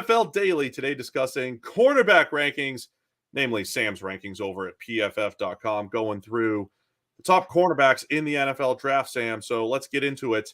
NFL Daily, today discussing cornerback rankings, namely Sam's rankings over at pff.com, going through the top cornerbacks in the NFL draft, Sam. So let's get into it.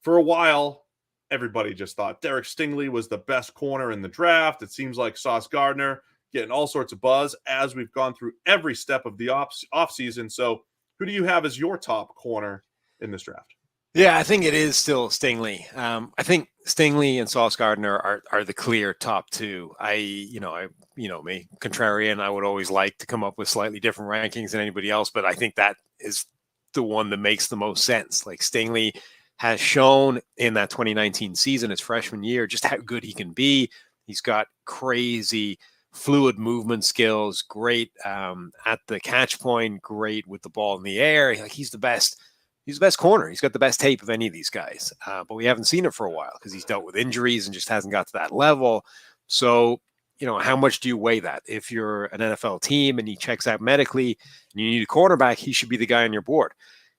For a while, everybody just thought Derek Stingley was the best corner in the draft. It seems like Sauce Gardner getting all sorts of buzz as we've gone through every step of the offseason. So who do you have as your top corner in this draft? Yeah, I think it is still Stingley. I think Stingley and Sauce Gardner are the clear top two. Me, contrarian, I would always like to come up with slightly different rankings than anybody else, but I think that is the one that makes the most sense. Like Stingley has shown in that 2019 season, his freshman year, just how good he can be. He's got crazy fluid movement skills, great at the catch point, great with the ball in the air. Like he's the best. He's the best corner. He's got the best tape of any of these guys, but we haven't seen it for a while because he's dealt with injuries and just hasn't got to that level. So, how much do you weigh that? If you're an NFL team and he checks out medically and you need a cornerback, he should be the guy on your board.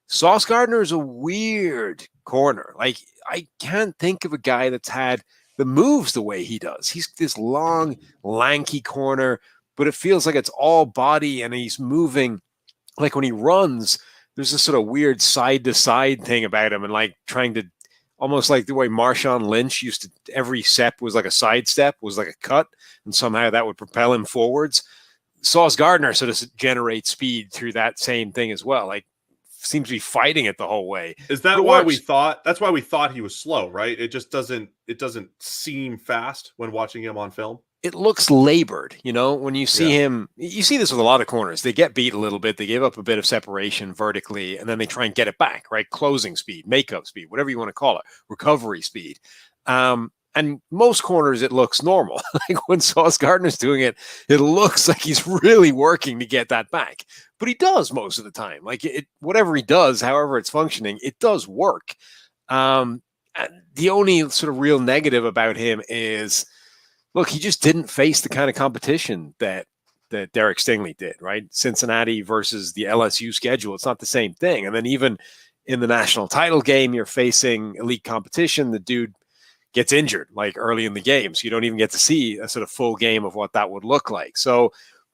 Sauce Gardner is a weird corner. Like, I can't think of a guy that's had the moves the way he does. He's this long, lanky corner, but it feels like it's all body and he's moving. Like when he runs, there's this sort of weird side-to-side thing about him and like trying to almost like the way Marshawn Lynch used to, every step was like a side step, was like a cut, and somehow that would propel him forwards. Sauce Gardner sort of generates speed through that same thing as well. Like seems to be fighting it the whole way. Is that why that's why we thought he was slow, right? It just doesn't seem fast when watching him on film. It looks labored, when you see him. You see this with a lot of corners. They get beat a little bit. They give up a bit of separation vertically, and then they try and get it back, right? Closing speed, makeup speed, whatever you want to call it, recovery speed. And most corners, it looks normal. Like when Sauce Gardner's doing it, it looks like he's really working to get that back. But he does most of the time. Like whatever he does, however it's functioning, it does work. The only sort of real negative about him is, look, he just didn't face the kind of competition that Derek Stingley did, right? Cincinnati versus the LSU schedule. It's not the same thing. And then even in the national title game, you're facing elite competition. The dude gets injured like early in the game. So you don't even get to see a sort of full game of what that would look like. So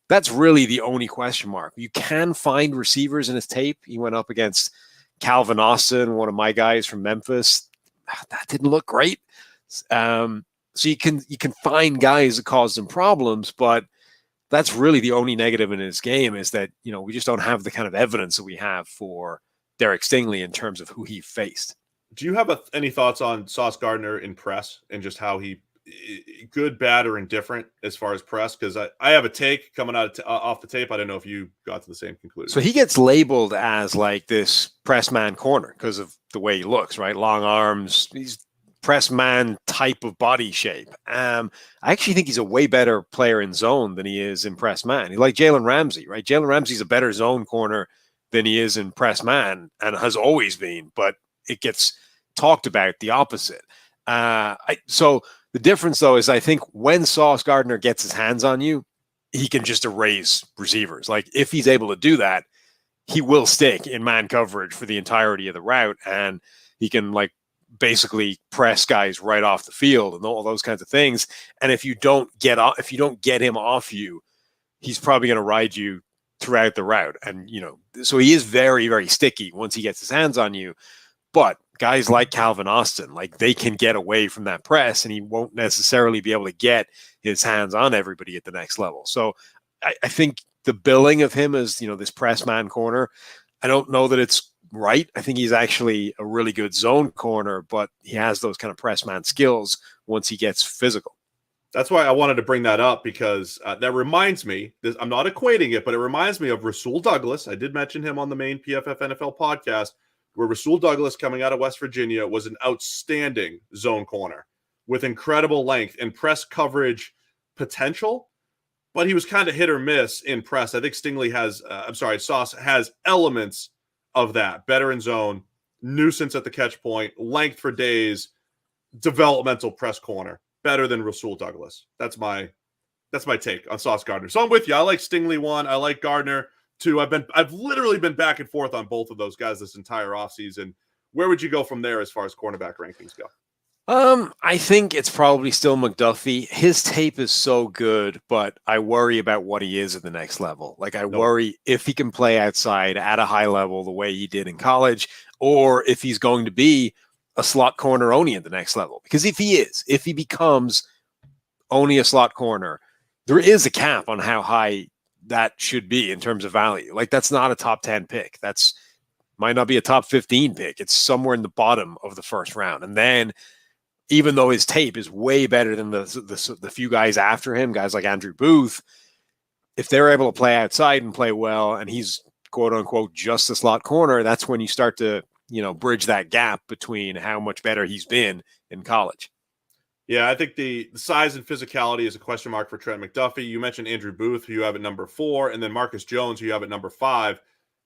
that's really the only question mark. You can find receivers in his tape. He went up against Calvin Austin, one of my guys from Memphis. That didn't look great. So you can find guys that caused him problems, but that's really the only negative in his game is that, we just don't have the kind of evidence that we have for Derek Stingley in terms of who he faced. Do you have any thoughts on Sauce Gardner in press and just how he good, bad, or indifferent as far as press? Because I have a take coming out off the tape. I don't know if you got to the same conclusion. So he gets labeled as like this press man corner because of the way he looks, right? Long arms. He's press man type of body shape. I actually think he's a way better player in zone than he is in press man. He's like Jalen Ramsey, right? Jalen Ramsey's a better zone corner than he is in press man and has always been, but it gets talked about the opposite. So the difference though is I think when Sauce Gardner gets his hands on you, he can just erase receivers. Like if he's able to do that, he will stick in man coverage for the entirety of the route, and he can like basically press guys right off the field and all those kinds of things. And if you don't get him off you, he's probably going to ride you throughout the route. And, so he is very, very sticky once he gets his hands on you. But guys like Calvin Austin, like they can get away from that press and he won't necessarily be able to get his hands on everybody at the next level. So I think the billing of him as, this press man corner, I don't know that it's right. I think he's actually a really good zone corner, but he has those kind of press man skills once he gets physical. That's why I wanted to bring that up because that reminds me, I'm not equating it, but it reminds me of Rasul Douglas. I did mention him on the main PFF NFL podcast, where Rasul Douglas, coming out of West Virginia, was an outstanding zone corner with incredible length and press coverage potential, but he was kind of hit or miss in press. I think Sauce has elements of that. Better in zone, nuisance at the catch point, length for days, developmental press corner. Better than Rasul Douglas. That's my take on Sauce Gardner. So I'm with you. I like Stingley 1. I like Gardner 2. I've literally been back and forth on both of those guys this entire offseason. Where would you go from there as far as cornerback rankings go? I think it's probably still McDuffie. His tape is so good, but I worry about what he is at the next level. Like I Nope. worry if he can play outside at a high level the way he did in college, or if he's going to be a slot corner only at the next level. Because if he becomes only a slot corner, there is a cap on how high that should be in terms of value. Like that's not a top 10 pick. That's might not be a top 15 pick. It's somewhere in the bottom of the first round. And then even though his tape is way better than the few guys after him, guys like Andrew Booth, if they're able to play outside and play well, and he's quote unquote just a slot corner, that's when you start to bridge that gap between how much better he's been in college. Yeah, I think the size and physicality is a question mark for Trent McDuffie. You mentioned Andrew Booth, who you have at number 4, and then Marcus Jones, who you have at number 5.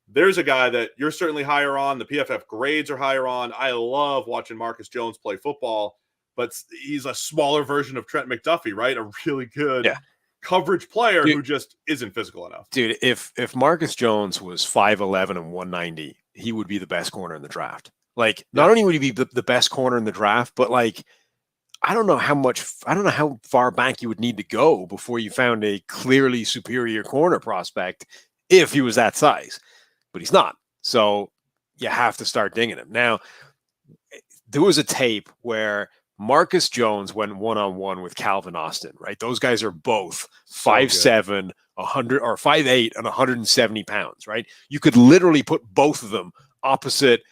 There's a guy that you're certainly higher on. The PFF grades are higher on. I love watching Marcus Jones play football, but he's a smaller version of Trent McDuffie, right? A really good coverage player who just isn't physical enough. Dude, if Marcus Jones was 5'11 and 190, he would be the best corner in the draft. Like, not only would he be the best corner in the draft, but like, I don't know how far back you would need to go before you found a clearly superior corner prospect if he was that size. But he's not. So you have to start dinging him. Now, there was a tape where Marcus Jones went one-on-one with Calvin Austin, right? Those guys are both 5'7", 100 or 5'8", and 170 pounds, right? You could literally put both of them opposite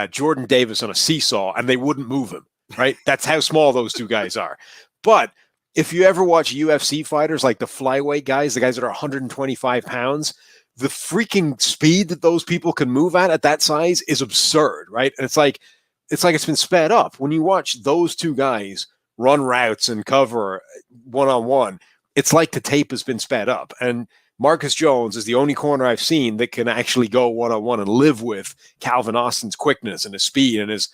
Jordan Davis on a seesaw and they wouldn't move him, right? That's how small those two guys are. But if you ever watch UFC fighters, like the flyweight guys, the guys that are 125 pounds, the freaking speed that those people can move at that size is absurd, right? And it's like it's been sped up. When you watch those two guys run routes and cover one-on-one, it's like the tape has been sped up. And Marcus Jones is the only corner I've seen that can actually go one-on-one and live with Calvin Austin's quickness and his speed and his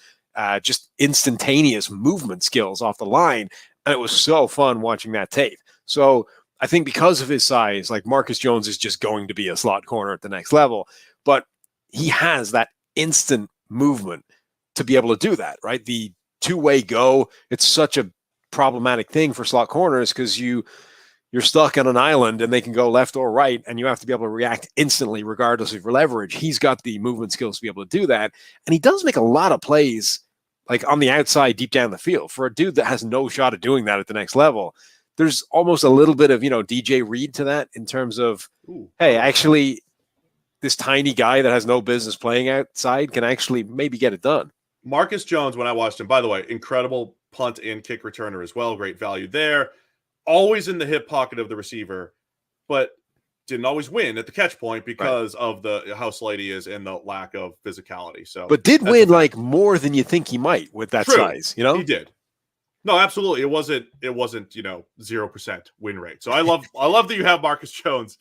just instantaneous movement skills off the line. And it was so fun watching that tape. So I think because of his size, like Marcus Jones is just going to be a slot corner at the next level, but he has that instant movement to be able to do that, right? The two-way go, it's such a problematic thing for slot corners because you're stuck on an island and they can go left or right and you have to be able to react instantly regardless of your leverage. He's got the movement skills to be able to do that. And he does make a lot of plays like on the outside deep down the field. For a dude that has no shot at doing that at the next level, there's almost a little bit of, DJ Reed to that in terms of, hey, actually, this tiny guy that has no business playing outside can actually maybe get it done. Marcus Jones, when I watched him, by the way, incredible punt and kick returner as well. Great value there. Always in the hip pocket of the receiver, but didn't always win at the catch point because of how slight he is and the lack of physicality. So, but did win like more than you think he might with that size, He did. No, absolutely. It wasn't, 0% win rate. So I love that you have Marcus Jones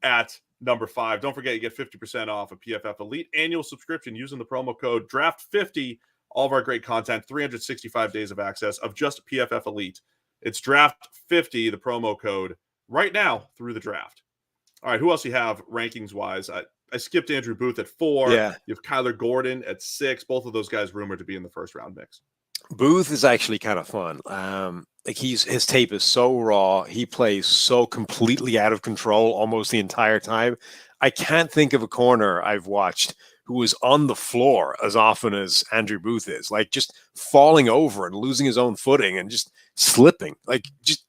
at number 5. Don't forget, you get 50% off a PFF Elite annual subscription using the promo code DRAFT50. All of our great content, 365 days of access of just PFF Elite. It's DRAFT50, the promo code, right now through the draft. All right, who else you have rankings-wise? I skipped Andrew Booth at 4. Yeah. You have Kyler Gordon at 6. Both of those guys rumored to be in the first-round mix. Booth is actually kind of fun. Like his tape is so raw. He plays so completely out of control almost the entire time. I can't think of a corner I've watched who is on the floor as often as Andrew Booth is, like just falling over and losing his own footing and just slipping, like just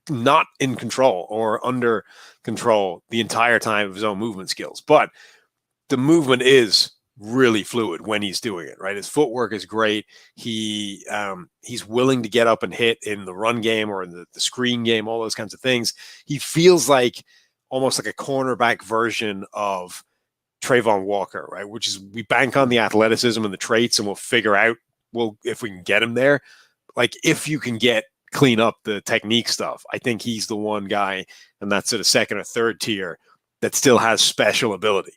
not in control or under control the entire time of his own movement skills. But the movement is really fluid when he's doing it, right? His footwork is great. He's willing to get up and hit in the run game or in the screen game, all those kinds of things. He feels like almost like a cornerback version of Trayvon Walker, right? Which is, we bank on the athleticism and the traits and we'll figure out if we can get him there. Like if you can clean up the technique stuff, I think he's the one guy, and that's at a second or third tier, that still has special ability.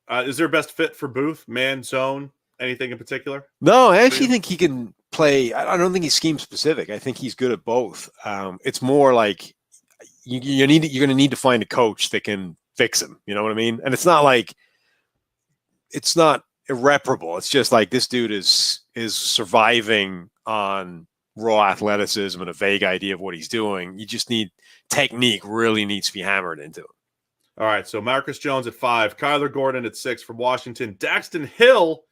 Is there best fit for Booth? Man, zone, anything in particular? No, I actually think he can play. I don't think he's scheme specific. I think he's good at both. It's more like you're going to need to find a coach that can fix him. You know what I mean? And it's not irreparable. It's just like this dude is surviving on raw athleticism and a vague idea of what he's doing. You just need technique, really needs to be hammered into it. All right, so Marcus Jones at 5, Kyler Gordon at 6 from Washington, Daxton Hill.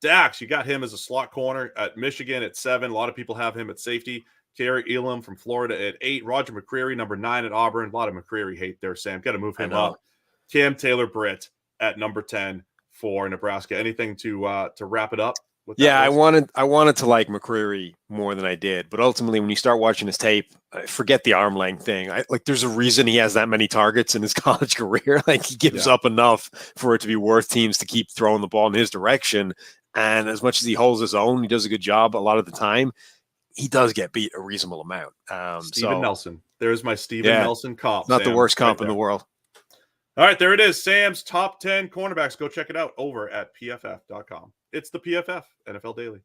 Dax, you got him as a slot corner at Michigan at 7. A lot of people have him at safety. Kerry Elam from Florida at 8. Roger McCreary, number 9 at Auburn. A lot of McCreary hate there, Sam. Got to move him up. Cam Taylor-Britt at number 10 for Nebraska. Anything to wrap it up? Yeah, I wanted to like McCreary more than I did, but ultimately, when you start watching his tape, forget the arm length thing. There's a reason he has that many targets in his college career. Like, he gives up enough for it to be worth teams to keep throwing the ball in his direction. And as much as he holds his own, he does a good job a lot of the time. He does get beat a reasonable amount. Steven Nelson. There's my Steven Nelson comp. Not Sam, the worst comp in the world. All right, there it is. Sam's top 10 cornerbacks. Go check it out over at pff.com. It's the PFF NFL Daily.